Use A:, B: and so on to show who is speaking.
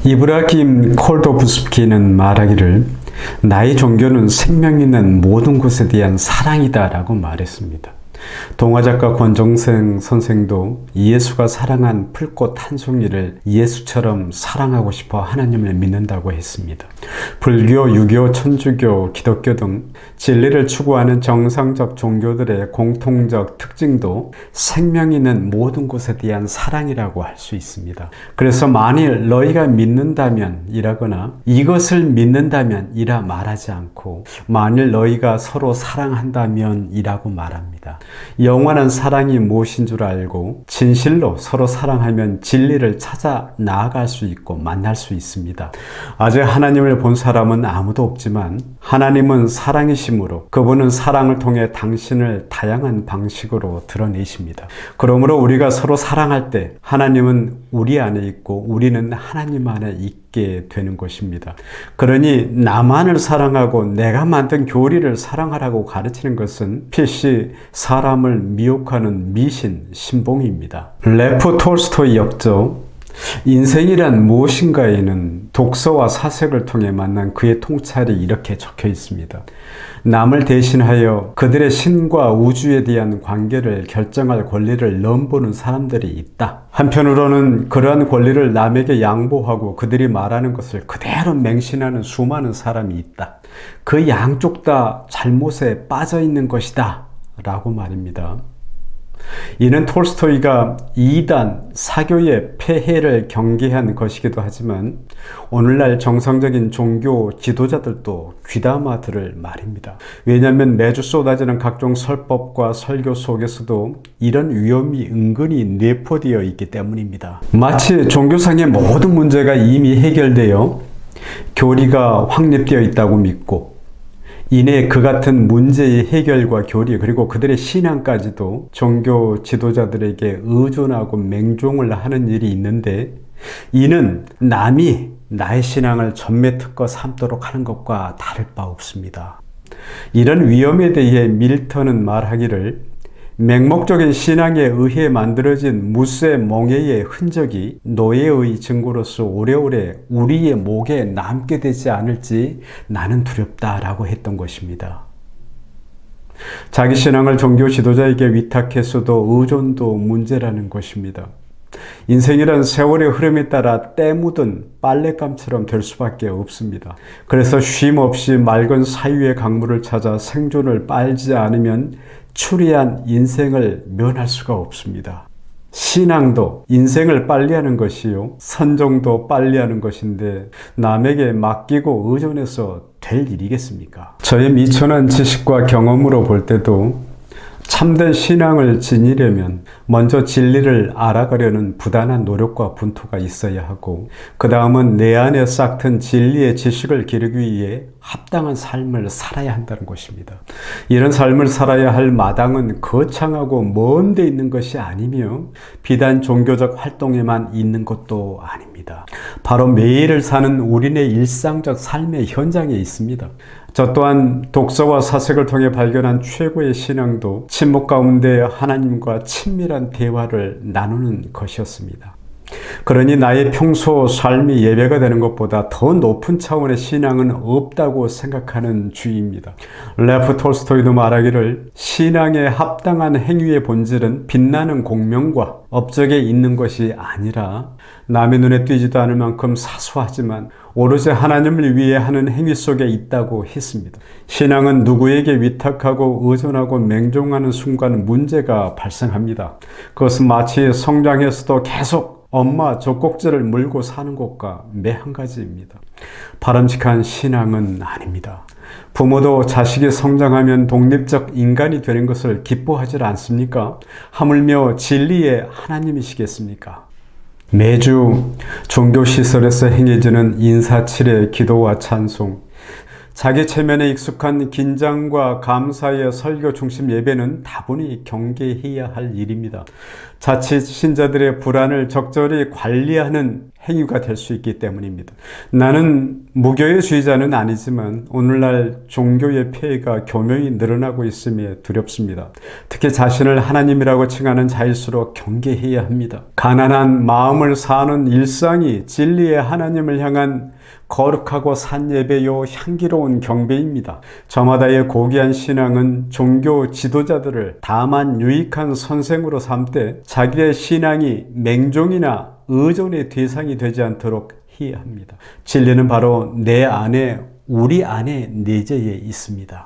A: 이브라힘 콜도브스키는 말하기를 나의 종교는 생명 있는 모든 것에 대한 사랑이다 라고 말했습니다. 동화작가 권정생 선생도 예수가 사랑한 풀꽃 한 송이를 예수처럼 사랑하고 싶어 하나님을 믿는다고 했습니다. 불교, 유교, 천주교, 기독교 등 진리를 추구하는 정상적 종교들의 공통적 특징도 생명 있는 모든 것에 대한 사랑이라고 할 수 있습니다. 그래서 만일 너희가 믿는다면 이라거나 이것을 믿는다면 이라 말하지 않고 만일 너희가 서로 사랑한다면 이라고 말합니다. 영원한 사랑이 무엇인 줄 알고 진실로 서로 사랑하면 진리를 찾아 나아갈 수 있고 만날 수 있습니다. 아직 하나님을 본 사람은 아무도 없지만 하나님은 사랑이시므로 그분은 사랑을 통해 당신을 다양한 방식으로 드러내십니다. 그러므로 우리가 서로 사랑할 때 하나님은 우리 안에 있고 우리는 하나님 안에 있게 되는 것입니다. 그러니 나만을 사랑하고 내가 만든 교리를 사랑하라고 가르치는 것은 필시 사람을 미혹하는 미신, 신봉입니다. 레프 톨스토이 역조 인생이란 무엇인가에는 독서와 사색을 통해 만난 그의 통찰이 이렇게 적혀 있습니다. 남을 대신하여 그들의 신과 우주에 대한 관계를 결정할 권리를 넘보는 사람들이 있다. 한편으로는 그러한 권리를 남에게 양보하고 그들이 말하는 것을 그대로 맹신하는 수많은 사람이 있다. 그 양쪽 다 잘못에 빠져 있는 것이다 라고 말입니다. 이는 톨스토이가 이단, 사교의 폐해를 경계한 것이기도 하지만 오늘날 정상적인 종교 지도자들도 귀담아 들을 말입니다. 왜냐하면 매주 쏟아지는 각종 설법과 설교 속에서도 이런 위험이 은근히 내포되어 있기 때문입니다. 마치 종교상의 모든 문제가 이미 해결되어 교리가 확립되어 있다고 믿고 이내 그 같은 문제의 해결과 교리 그리고 그들의 신앙까지도 종교 지도자들에게 의존하고 맹종을 하는 일이 있는데 이는 남이 나의 신앙을 전매특허 삼도록 하는 것과 다를 바 없습니다. 이런 위험에 대해 밀턴은 말하기를 맹목적인 신앙에 의해 만들어진 무쇠 멍에의 흔적이 노예의 증거로서 오래오래 우리의 목에 남게 되지 않을지 나는 두렵다라고 했던 것입니다. 자기 신앙을 종교 지도자에게 위탁했어도 의존도 문제라는 것입니다. 인생이란 세월의 흐름에 따라 때 묻은 빨랫감처럼 될 수밖에 없습니다. 그래서 쉼 없이 맑은 사유의 강물을 찾아 생존을 빨지 않으면 추리한 인생을 면할 수가 없습니다. 신앙도 인생을 빨리하는 것이요 선종도 빨리하는 것인데 남에게 맡기고 의존해서 될 일이겠습니까? 저의 미천한 지식과 경험으로 볼 때도 참된 신앙을 지니려면 먼저 진리를 알아가려는 부단한 노력과 분투가 있어야 하고 그 다음은 내 안에 싹튼 진리의 지식을 기르기 위해 합당한 삶을 살아야 한다는 것입니다. 이런 삶을 살아야 할 마당은 거창하고 먼 데 있는 것이 아니며 비단 종교적 활동에만 있는 것도 아닙니다. 바로 매일을 사는 우리네 일상적 삶의 현장에 있습니다. 저 또한 독서와 사색을 통해 발견한 최고의 신앙도 침묵 가운데 하나님과 친밀한 대화를 나누는 것이었습니다. 그러니 나의 평소 삶이 예배가 되는 것보다 더 높은 차원의 신앙은 없다고 생각하는 주의입니다. 레프 톨스토이도 말하기를 신앙에 합당한 행위의 본질은 빛나는 공명과 업적에 있는 것이 아니라 남의 눈에 띄지도 않을 만큼 사소하지만 오로지 하나님을 위해 하는 행위 속에 있다고 했습니다. 신앙은 누구에게 위탁하고 의존하고 맹종하는 순간 문제가 발생합니다. 그것은 마치 성장에서도 계속 엄마 젖꼭지를 물고 사는 것과 매한 가지입니다. 바람직한 신앙은 아닙니다. 부모도 자식이 성장하면 독립적 인간이 되는 것을 기뻐하지 않습니까? 하물며 진리의 하나님이시겠습니까? 매주 종교시설에서 행해지는 인사치레 기도와 찬송, 자기 체면에 익숙한 긴장과 감사의 설교 중심 예배는 다분히 경계해야 할 일입니다. 자칫 신자들의 불안을 적절히 관리하는 행위가 될 수 있기 때문입니다. 나는 무교회주의자는 아니지만 오늘날 종교의 폐해가 교묘히 늘어나고 있음에 두렵습니다. 특히 자신을 하나님이라고 칭하는 자일수록 경계해야 합니다. 가난한 마음을 사는 일상이 진리의 하나님을 향한 거룩하고 산 예배요 향기로운 경배입니다. 저마다의 고귀한 신앙은 종교 지도자들을 다만 유익한 선생으로 삼되 자기의 신앙이 맹종이나 의존의 대상이 되지 않도록 해야 합니다. 진리는 바로 내 안에, 우리 안에 내재해 있습니다.